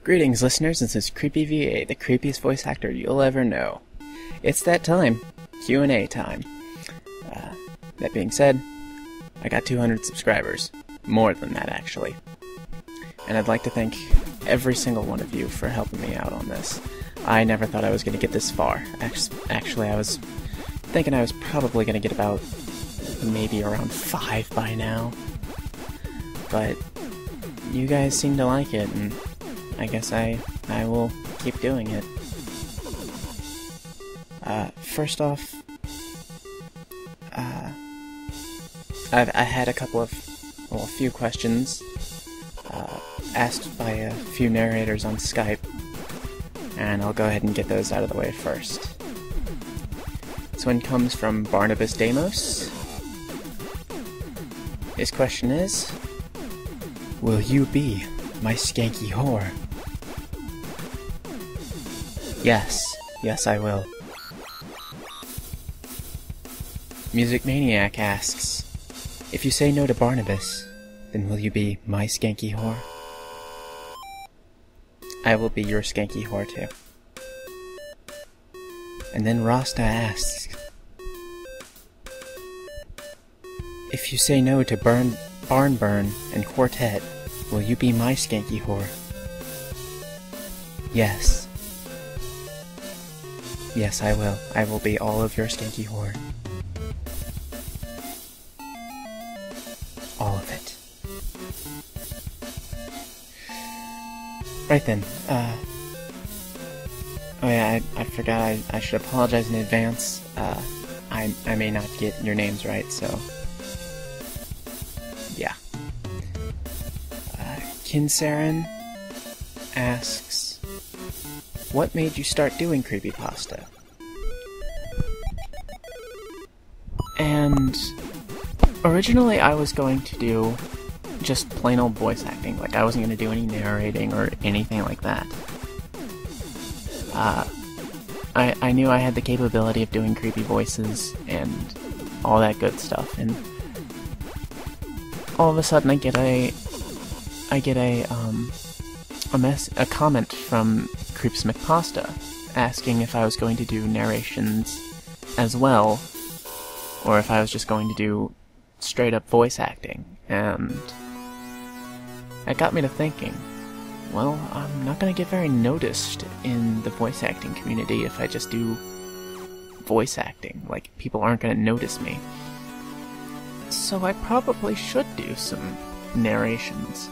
Greetings, listeners. This is Creepy VA, the creepiest voice actor you'll ever know. It's that time. Q&A time. That being said, I got 200 subscribers. More than that, actually. And I'd like to thank every single one of you for helping me out on this. I never thought I was going to get this far. Actually, I was thinking I was probably going to get about maybe around 5 by now. But you guys seem to like it, and I guess I will keep doing it. First off, I had a few questions asked by a few narrators on Skype, and I'll go ahead and get those out of the way first. This one comes from Barnabas Damos. His question is, will you be my skanky whore? Yes, I will. Music Maniac asks, if you say no to Barnabas, then will you be my skanky whore? I will be your skanky whore too. And then Rasta asks, if you say no to Barn Burn and Quartet, will you be my skanky whore? Yes. Yes, I will. I will be all of your skanky whore. All of it. Right then, oh yeah, I forgot I should apologize in advance. I may not get your names right, so yeah. Kinsaran asks, what made you start doing Creepypasta? And originally I was going to do just plain old voice acting, like I wasn't going to do any narrating or anything like that. I knew I had the capability of doing creepy voices and all that good stuff, and all of a sudden I get a comment from Creepypasta asking if I was going to do narrations as well, or if I was just going to do straight up voice acting, and that got me to thinking, well, I'm not going to get very noticed in the voice acting community if I just do voice acting. Like, people aren't going to notice me. So I probably should do some narrations.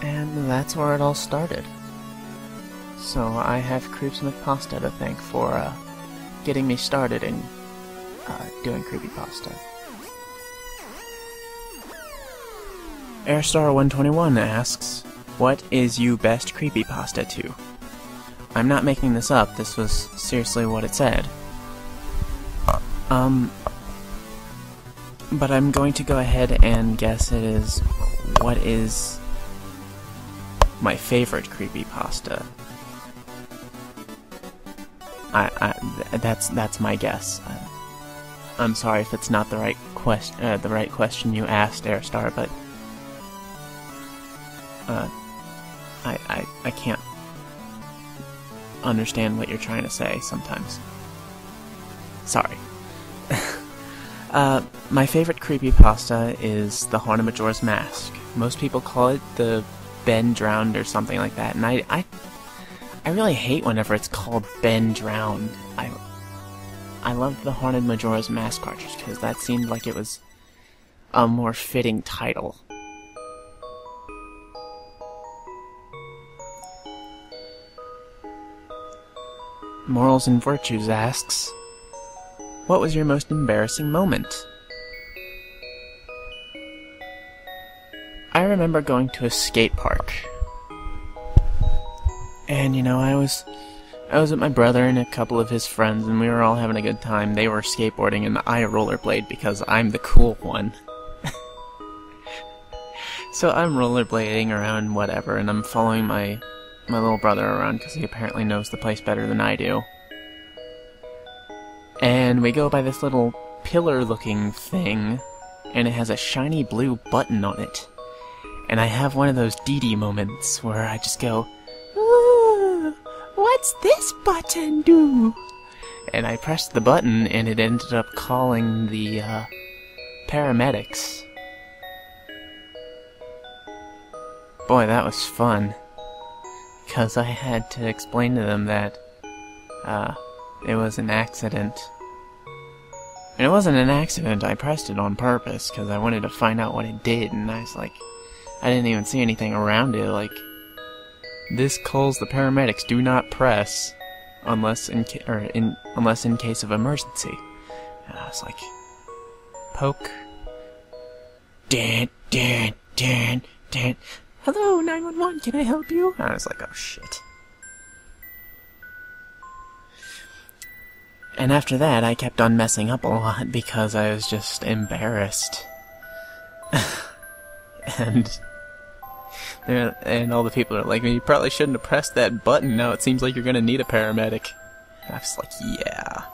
And that's where it all started. So I have Creepypasta to thank for getting me started in doing Creepypasta. Airstar121 asks, what is you best Creepypasta to? I'm not making this up, this was seriously what it said. But I'm going to go ahead and guess it is, what is my favorite Creepypasta? That's my guess. I'm sorry if it's not the right question you asked, Airstar, but I can't understand what you're trying to say sometimes. Sorry. My favorite Creepypasta is the Haunted Majora's Mask. Most people call it the Ben Drowned or something like that, and I really hate whenever it's called Ben Drowned. I loved the Haunted Majora's Mask cartridge because that seemed like it was a more fitting title. Morals and Virtues asks, what was your most embarrassing moment? I remember going to a skate park. And, you know, I was with my brother and a couple of his friends, and we were all having a good time. They were skateboarding, and I rollerblade because I'm the cool one. So I'm rollerblading around, whatever, and I'm following my little brother around because he apparently knows the place better than I do. And we go by this little pillar-looking thing, and it has a shiny blue button on it. And I have one of those Dee moments where I just go, "Ooh, what's this button do?" And I pressed the button, and it ended up calling the paramedics. Boy, that was fun. Because I had to explain to them that it was an accident. And it wasn't an accident, I pressed it on purpose, because I wanted to find out what it did, and I was like, I didn't even see anything around it, like, this calls the paramedics, do not press, unless in case of emergency. And I was like, poke, dan, dan, dan, dan, hello, 911, can I help you? And I was like, oh shit. And after that, I kept on messing up a lot because I was just embarrassed. and all the people are like, you probably shouldn't have pressed that button, now it seems like you're gonna need a paramedic. I was like, yeah.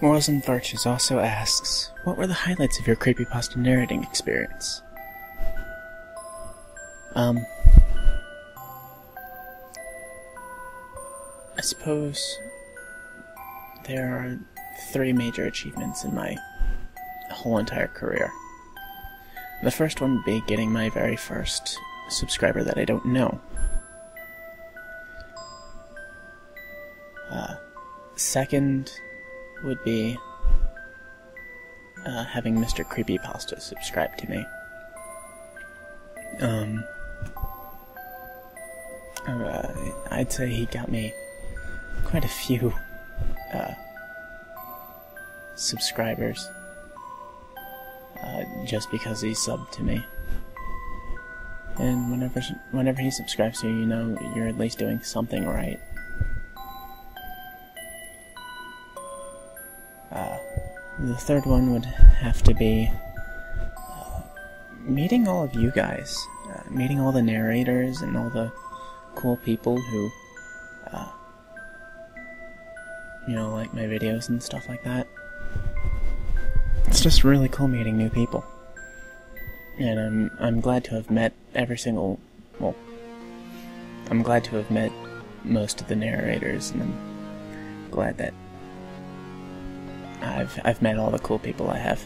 Morals and Virtues also asks, what were the highlights of your creepypasta narrating experience? I suppose there are 3 major achievements in my whole entire career. The first one would be getting my very first subscriber that I don't know. Second would be having Mr. Creepypasta subscribe to me. I'd say he got me quite a few subscribers just because he subbed to me. And whenever he subscribes to you, you know you're at least doing something right. The third one would have to be meeting all of you guys, meeting all the narrators and all the cool people who, like my videos and stuff like that. It's just really cool meeting new people. And I'm glad to have met I'm glad to have met most of the narrators, and I'm glad that I've met all the cool people I have.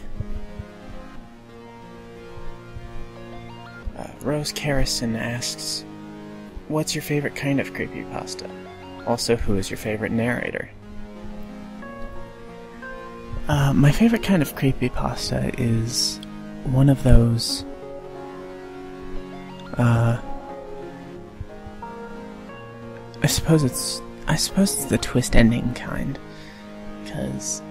Rose Carrison asks, what's your favorite kind of creepypasta? Also, who is your favorite narrator? My favorite kind of creepypasta is one of those, I suppose it's the twist ending kind, because,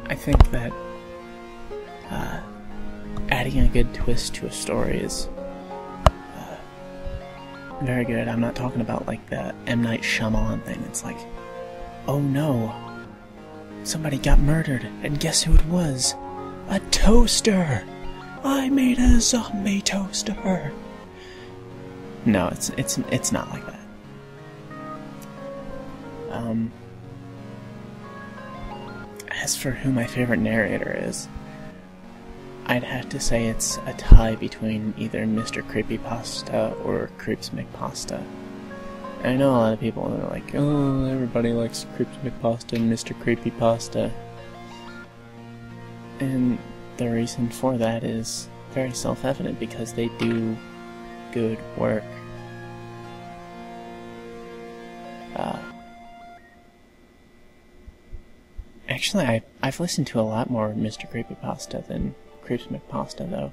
I think that, adding a good twist to a story is, very good. I'm not talking about like the M. Night Shyamalan thing. It's like, oh no, somebody got murdered, and guess who it was? A toaster! I made a zombie toaster! No, it's not like that. As for who my favorite narrator is, I'd have to say it's a tie between either Mr. Creepypasta or Creeps McPasta. I know a lot of people are like, oh, everybody likes Creeps McPasta and Mr. Creepypasta. And the reason for that is very self-evident, because they do good work. Actually, I've listened to a lot more Mr. Creepypasta than Creeps McPasta, though.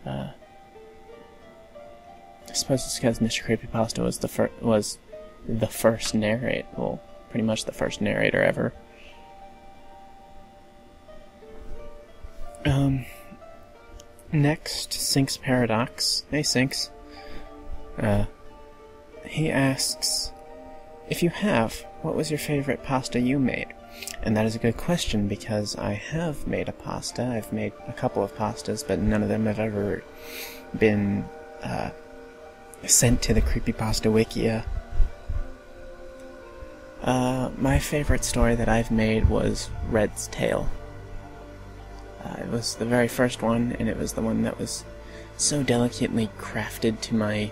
I suppose it's because Mr. Creepypasta was the first narrator, well, pretty much the first narrator ever. Next, Sinks Paradox. Hey, Sinks. He asks, if you have, what was your favorite pasta you made? And that is a good question, because I have made a pasta. I've made a couple of pastas, but none of them have ever been sent to the Creepypasta Wikia. My favorite story that I've made was Red's Tale. It was the very first one, and it was the one that was so delicately crafted to my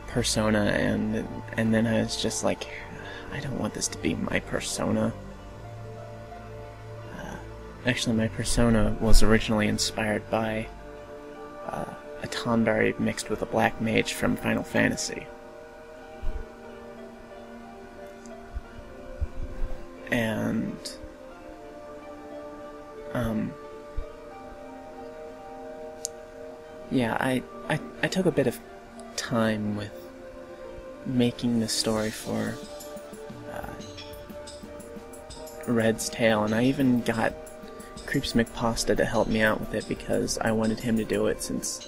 persona, and then I was just like, I don't want this to be my persona. Actually, my persona was originally inspired by a Tonberry mixed with a black mage from Final Fantasy. And yeah, I took a bit of time with making the story for Red's Tale, and I even got Creepypasta to help me out with it because I wanted him to do it since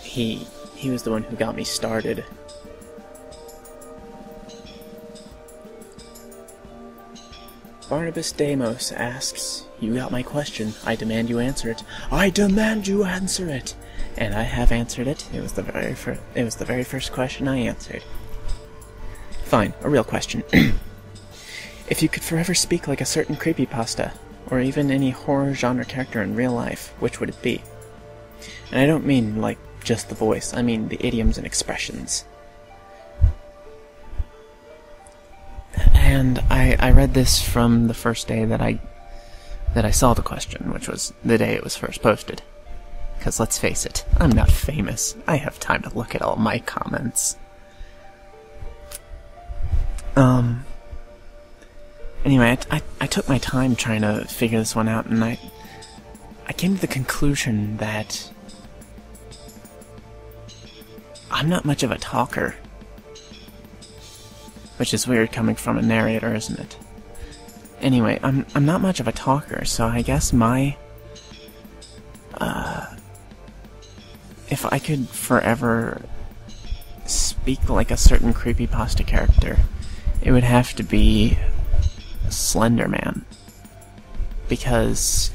he was the one who got me started. Barnabas Damos asks, "You got my question. I demand you answer it." I demand you answer it! And I have answered it. It was the very first question I answered. Fine, a real question. If you could forever speak like a certain creepypasta, or even any horror genre character in real life, which would it be? And I don't mean, like, just the voice. I mean the idioms and expressions. And I read this from the first day that I saw the question, which was the day it was first posted. Because let's face it, I'm not famous. I have time to look at all my comments. Anyway, I took my time trying to figure this one out, and I came to the conclusion that I'm not much of a talker. Which is weird coming from a narrator, isn't it? Anyway, I'm not much of a talker, so I guess my if I could forever speak like a certain creepypasta character, it would have to be Slender Man, because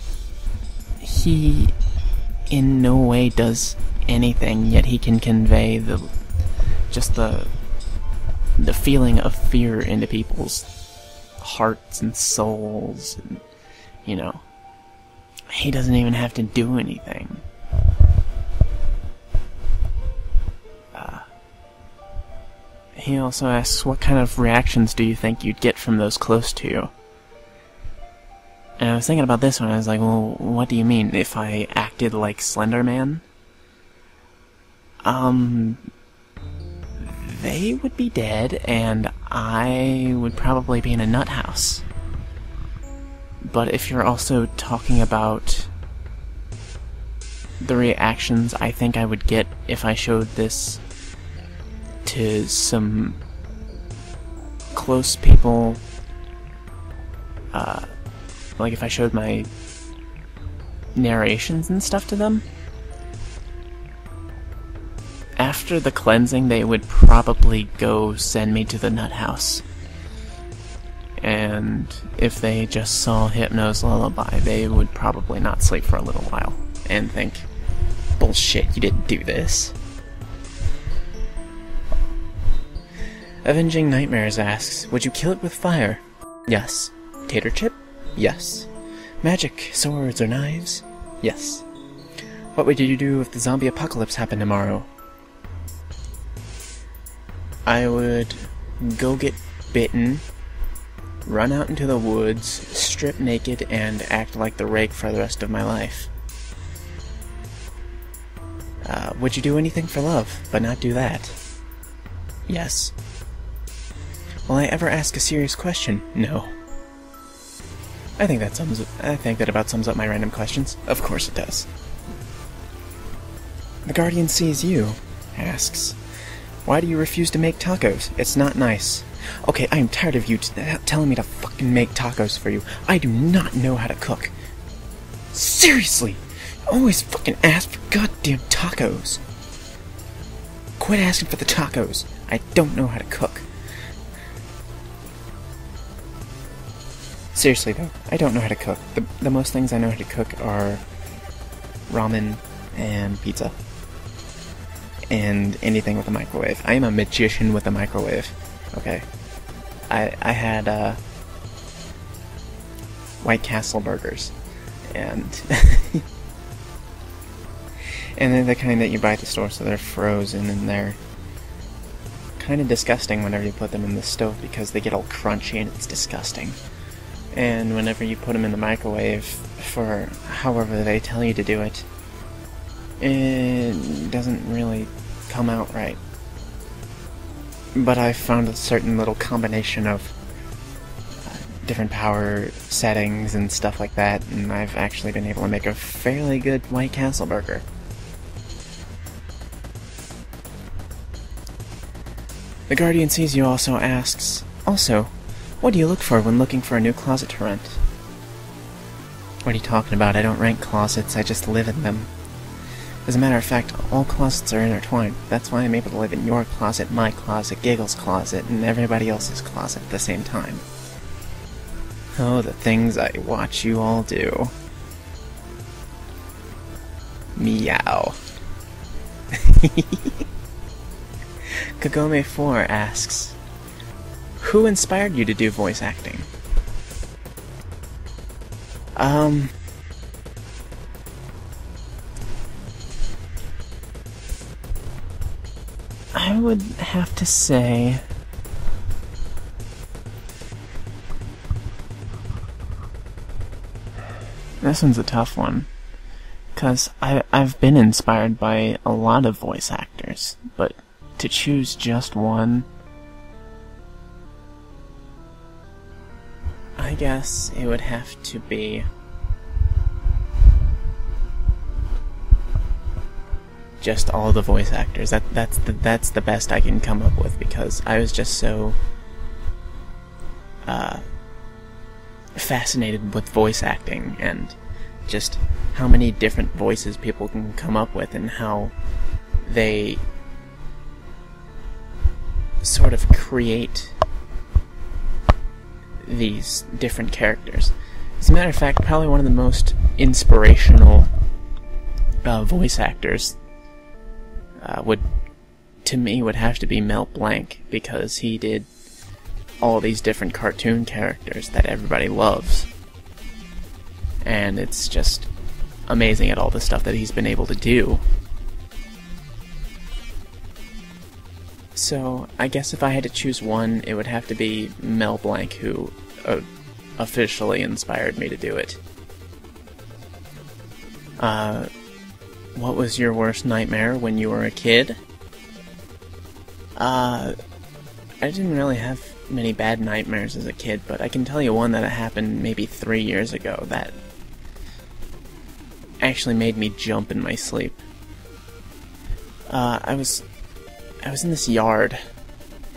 he in no way does anything, yet he can convey the feeling of fear into people's hearts and souls, and, you know, he doesn't even have to do anything. He also asks, what kind of reactions do you think you'd get from those close to you? And I was thinking about this one, I was like, well, what do you mean, if I acted like Slender Man? They would be dead, and I would probably be in a nut house. But if you're also talking about the reactions I think I would get if I showed this to some close people, like if I showed my narrations and stuff to them, after the cleansing they would probably go send me to the nut house. And if they just saw Hypno's Lullaby, they would probably not sleep for a little while and think, bullshit, you didn't do this. Avenging Nightmares asks, would you kill it with fire? Yes. Tater chip? Yes. Magic, swords, or knives? Yes. What would you do if the zombie apocalypse happened tomorrow? I would go get bitten, run out into the woods, strip naked, and act like the rake for the rest of my life. Would you do anything for love, but not do that? Yes. Will I ever ask a serious question? No. I think that about sums up my random questions. Of course it does. The Guardian Sees You asks, why do you refuse to make tacos? It's not nice. Okay, I am tired of you telling me to fucking make tacos for you. I do not know how to cook. Seriously! Always fucking ask for goddamn tacos. Quit asking for the tacos. I don't know how to cook. Seriously though, I don't know how to cook. The most things I know how to cook are ramen and pizza. And anything with a microwave. I am a magician with a microwave. Okay? I had White Castle burgers, and and they're the kind that you buy at the store, so they're frozen and they're kind of disgusting whenever you put them in the stove because they get all crunchy and it's disgusting. And whenever you put them in the microwave for however they tell you to do it, it doesn't really come out right. But I found a certain little combination of different power settings and stuff like that, and I've actually been able to make a fairly good White Castle burger. The Guardian Sees You also asks, also, what do you look for when looking for a new closet to rent? What are you talking about? I don't rent closets, I just live in them. As a matter of fact, all closets are intertwined. That's why I'm able to live in your closet, my closet, Giggle's closet, and everybody else's closet at the same time. Oh, the things I watch you all do. Meow. Kagome4 asks, who inspired you to do voice acting? I would have to say this one's a tough one, because I've been inspired by a lot of voice actors, but to choose just one, I guess it would have to be just all the voice actors. That's the best I can come up with, because I was just so fascinated with voice acting and just how many different voices people can come up with and how they sort of create these different characters. As a matter of fact, probably one of the most inspirational voice actors would have to be Mel Blanc, because he did all these different cartoon characters that everybody loves, and it's just amazing at all the stuff that he's been able to do. So I guess if I had to choose one, it would have to be Mel Blanc, who officially inspired me to do it. What was your worst nightmare when you were a kid? I didn't really have many bad nightmares as a kid, but I can tell you one that happened maybe 3 years ago that actually made me jump in my sleep. I was in this yard.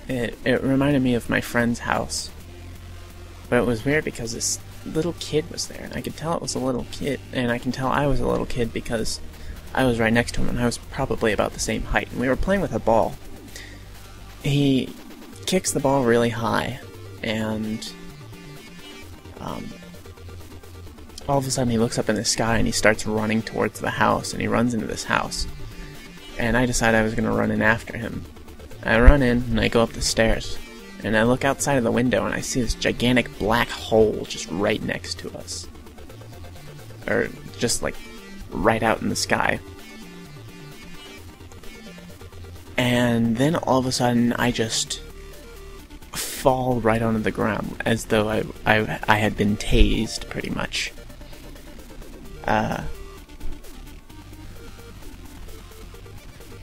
It reminded me of my friend's house, but it was weird because this little kid was there, and I could tell it was a little kid, and I can tell I was a little kid because I was right next to him, and I was probably about the same height, and we were playing with a ball. He kicks the ball really high, and all of a sudden he looks up in the sky and he starts running towards the house, and he runs into this house. And I decided I was going to run in after him. I run in, and I go up the stairs, and I look outside of the window, and I see this gigantic black hole just right next to us. Or just like right out in the sky. And then all of a sudden I just fall right onto the ground, as though I had been tased, pretty much.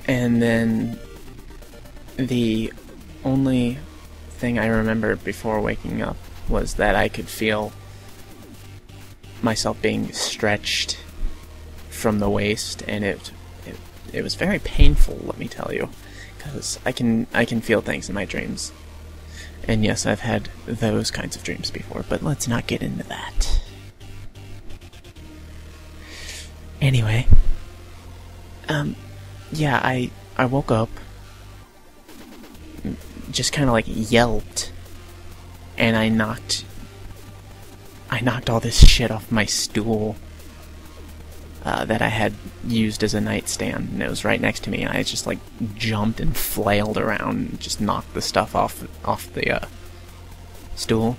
And then the only thing I remember before waking up was that I could feel myself being stretched from the waist, and it was very painful, let me tell you, because I can feel things in my dreams. And yes, I've had those kinds of dreams before, but let's not get into that. Anyway, yeah, I woke up, just kind of like yelped, and I knocked all this shit off my stool that I had used as a nightstand, and it was right next to me, and I just like jumped and flailed around and just knocked the stuff off stool.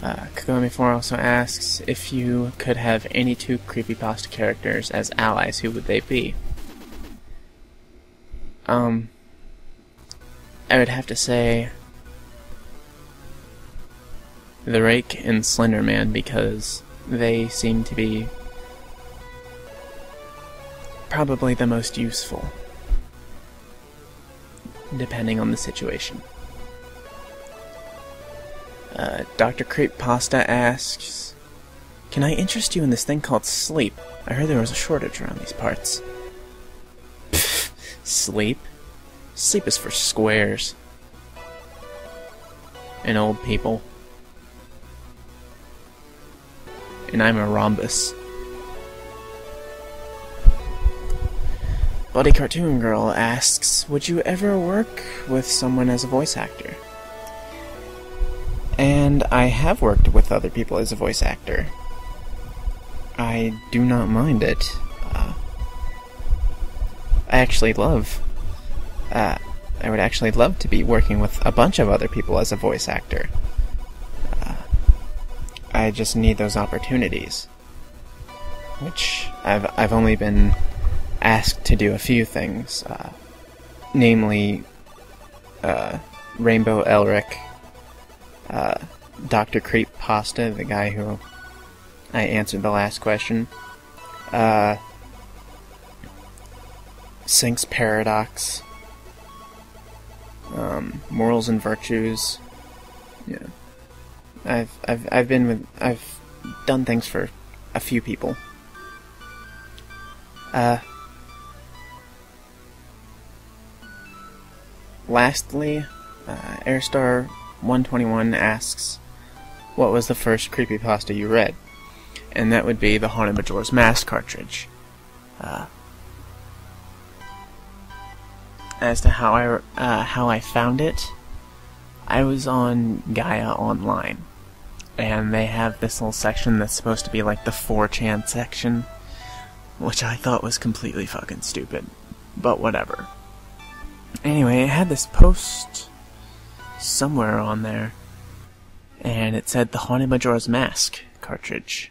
Kagome4 also asks, if you could have any two Creepypasta characters as allies, who would they be? I would have to say the Rake and Slenderman, because they seem to be probably the most useful, depending on the situation. Dr. Creepypasta asks, can I interest you in this thing called sleep? I heard there was a shortage around these parts. Pfft, sleep? Sleep is for squares. And old people. And I'm a rhombus. Buddy Cartoon Girl asks, would you ever work with someone as a voice actor? And I have worked with other people as a voice actor. I do not mind it. I would actually love to be working with a bunch of other people as a voice actor. I just need those opportunities. Which, I've only been asked to do a few things. Namely, Rainbow Elric, Dr. Creepypasta, the guy who I answered the last question, Sync's Paradox, Morals and Virtues. Yeah, I've done things for a few people. Lastly, Airstar121 asks, what was the first Creepypasta you read? And that would be the Haunted Majora's Mask cartridge. As to how I found it, I was on Gaia Online, and they have this little section that's supposed to be like the 4chan section, which I thought was completely fucking stupid, but whatever. Anyway, it had this post somewhere on there, and it said the Haunted Majora's Mask cartridge,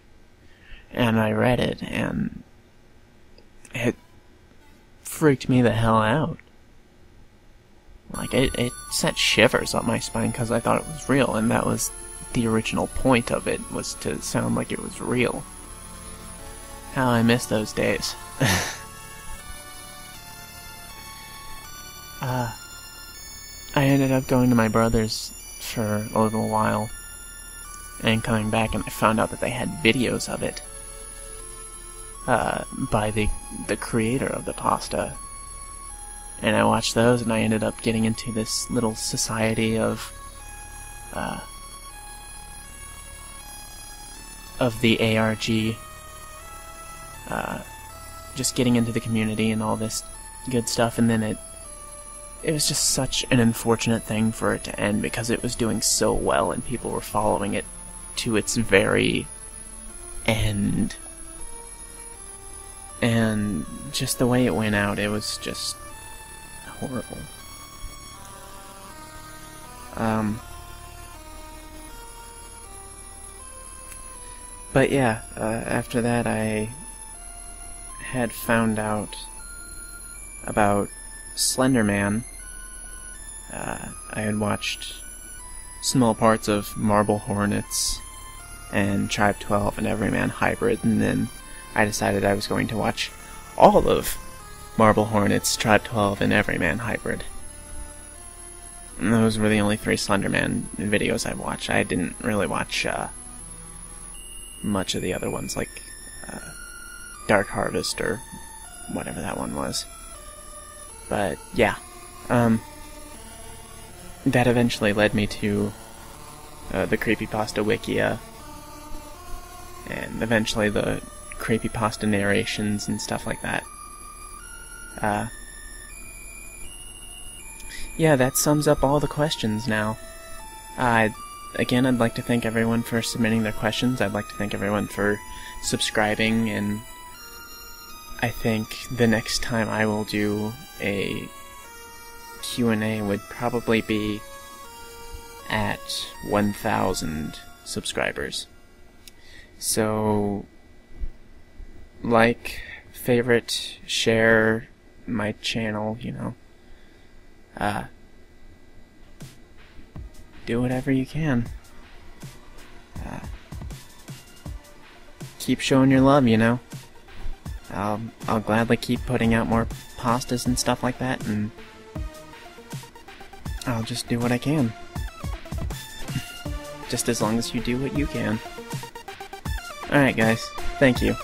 and I read it, and it freaked me the hell out. Like, it sent shivers up my spine because I thought it was real, and that was the original point of it, was to sound like it was real. How I miss those days. I ended up going to my brother's for a little while, and coming back, and I found out that they had videos of it by the creator of the pasta. And I watched those, and I ended up getting into this little society of the ARG, just getting into the community and all this good stuff, and then it was just such an unfortunate thing for it to end, because it was doing so well and people were following it to its very end. And just the way it went out, it was just horrible. But yeah, after that I had found out about Slenderman. I had watched small parts of Marble Hornets and Tribe 12 and Everyman Hybrid, and then I decided I was going to watch all of Marble Hornets, Tribe 12, and Everyman Hybrid. And those were the only 3 Slenderman videos I watched. I didn't really watch much of the other ones, like Dark Harvest or whatever that one was. But yeah, that eventually led me to the Creepypasta Wikia, and eventually the Creepypasta narrations and stuff like that. Yeah, that sums up all the questions now. Again, I'd like to thank everyone for submitting their questions. I'd like to thank everyone for subscribing, and I think the next time I will do a Q&A would probably be at 1,000 subscribers. So, like, favorite, share my channel, you know. Do whatever you can. Keep showing your love, you know. I'll gladly keep putting out more pastas and stuff like that, and I'll just do what I can. Just as long as you do what you can. Alright guys, thank you.